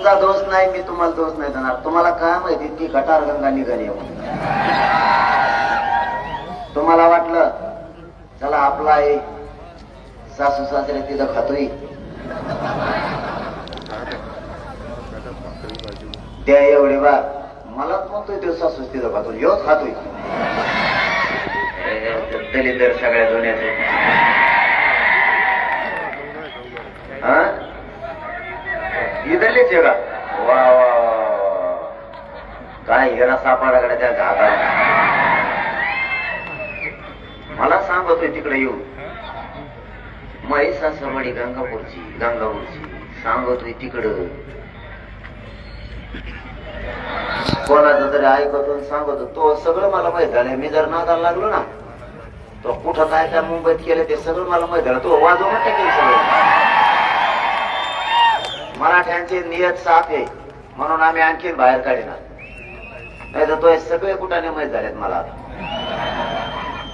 तुमचा दोष नाही, मी तुम्हाला दोष नाही देणार. तुम्हाला काय माहिती ती गटार गंगा निघाली. तुम्हाला वाटलं चला आपला आहे सासू सासरे तिथं खातोय, त्या एवढी बा मलाच म्हणतोय तो सासू तिथं खातोय, ह्योच खातोय. दलिंदर सगळ्या दोन्याचे इथलेच आहे का? वा वा काय हिरा सापडाकडे त्या घाटाला. मला सांगतोय तिकडे येऊन महिसा सरवाडी गंगापूरची सांगतोय तिकडं कोणाचं तरी ऐकतो सांगतो. तो सगळं मला माहित झालंय. मी जर नादाला लागलो ना तो कुठं काय काय मुंबईत केलं ते सगळं मला माहित झालं. तो वाजवून टाकेल सगळं. मराठ्यांची नियत साफ आहे म्हणून आम्ही आणखीन बाहेर काढणार नाही तर तो सगळे कुठाने माहित झालेत मला.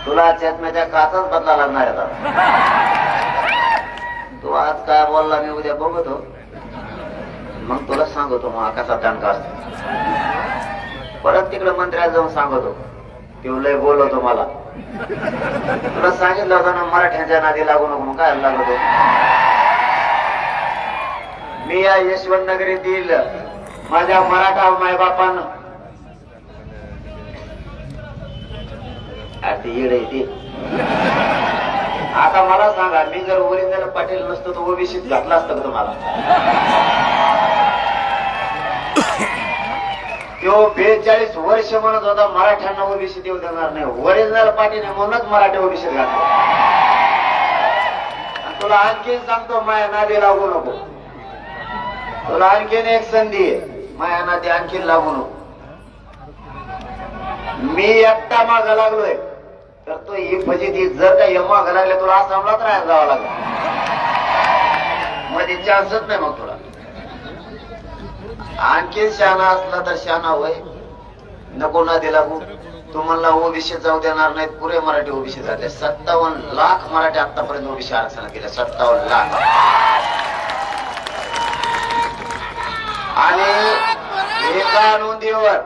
तुला चष्म्याच्या काचाच बदला लागणार आहे आता. तू आज काय बोलला मी उद्या बघतो मग तुला सांगतो मग कसा दणका असतो. परत तिकडे मंत्र्याला जाऊन सांगतो ते लय बोलवतो मला. तुला सांगितलं होतं ना मराठ्यांच्या नादी लागू नको. काय लागतो मी या यशवंत नगरीतील माझ्या मराठा मायबापांना येते. आता मला सांगा मी जर ओरिजिनल पाटील नसतो तर ओबीसीत घातला असतं का तुम्हाला? तो 42 वर्ष म्हणत होता मराठ्यांना ओबीसीत येऊ देणार नाही. ओरिजिनल पाटील म्हणूनच मराठी ओबीसीत घातले. तुला आणखीन सांगतो माया नादी लागू नको. तुला आणखीन एक संधी आहे माया नादी आणखीन लागू नको. मी एकटा मागा लागलोय तर तो ही फजिती जर का यमा लागले तुला आसामलाच राहायला जावं लागेल. मध्ये चान्सच नाही मग तुला. आणखीन शहाणा असला तर शहाणा होय नको ना दिला. तू म्हणला ओबीसी जाऊ देणार नाहीत. पुरे मराठी ओबीसी जाते. 57 लाख मराठी आतापर्यंत ओबीसी आरक्षणात गेले. 57 लाख. आणि एका नोंदीवर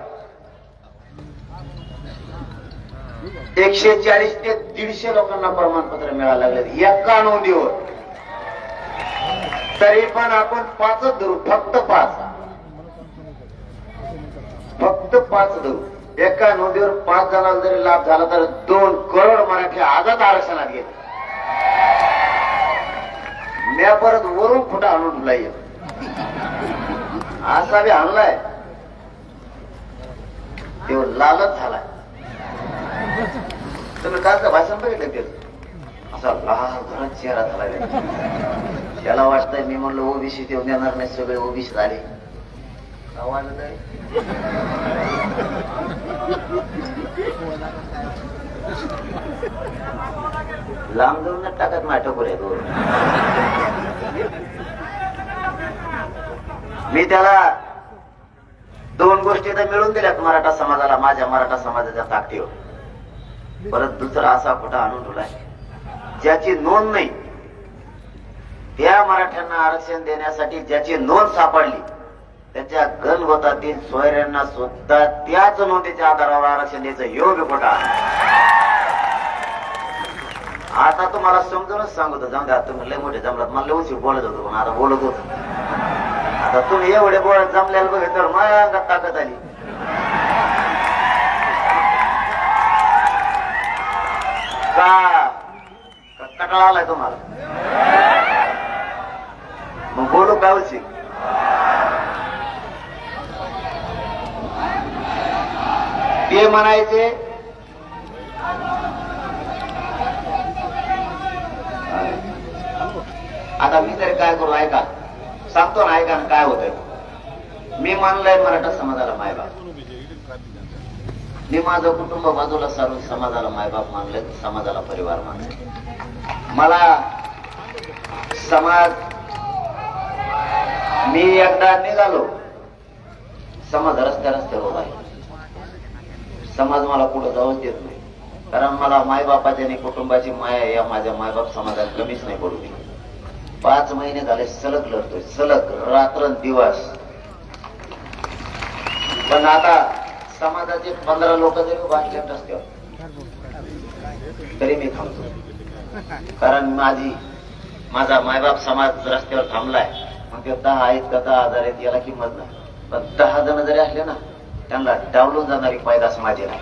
140 ते 150 लोकांना प्रमाणपत्र मिळायला लागले एका नोंदीवर. तरी पण आपण 5च धरू. फक्त 5 धरू. एका नोंदीवर 5 जणांना जरी लाभ झाला तर 2 करोड मराठी आजच आरक्षणात गेले. मी परत वरून फुटा आणून तुला ये असा बी आणलाय तेव्हा लालच झालाय. तुम्ही काल भाषण बघितलं ते असा लाल घरात चेहरा झाला. त्याला वाटतंय मी म्हणलं ओबीसी ते देणार नाही सगळे ओबीसी झाले. लांब जाऊन टाकत नाटक आहे. मी त्याला 2 गोष्टी तर मिळून दिल्यात मराठा समाजाला माझ्या मराठा समाजाच्या ताकदीवर. परत दुसरा असा खोटा आणून ठेवलाय ज्याची नोंद नाही. त्या मराठ्यांना आरक्षण देण्यासाठी ज्याची नोंद सापडली त्याच्या गणगोतातील सोयऱ्यांना सुद्धा त्याच नोंदीच्या आधारावर आरक्षण द्यायचं योग्य खोटा. आता तुम्हाला समजूनच सांगतो. जाऊन द्या तुम्ही लय मोठे जमलात. मला लय उशीर बोलत होतो पण आता बोलत होतो. आता तुम्ही एवढे बोलत जमल्याला बघितलं माझ्या अंगात ताकद आली. का कटाळा आलाय तुम्हाला? मग बोलू काय उशीर. ते म्हणायचे आता मी तरी काय करू ऐका सांगतो ना. ऐका ना काय होतंय. मी मानलंय मराठा समाजाला मायबाप. मी माझं कुटुंब बाजूला सारून समाजाला मायबाप मानले. समाजाला परिवार मानले. मला समाज मी एकदा निघालो समाज रस्त्यावर उभा आहे. समाज मला पुढे जाऊच देत नाही. कारण मला मायबापाची आणि कुटुंबाची माया या माझ्या मायबाप समाजात कमीच नाही पडू दे. 5 महिने झाले सलग लढतोय. सलग रात्र दिवस पण आता समाजाचे 15 लोक जरी उभा असल्या रस्त्यावर तरी मी थांबतो. कारण माझा मायबाप समाज रस्त्यावर थांबलाय. मग ते 10 आहेत का 10,000 आहेत याला किंमत नाही. पण 10 जण जरी असले ना त्यांना डावलून जाणारी पैदास माझी नाही.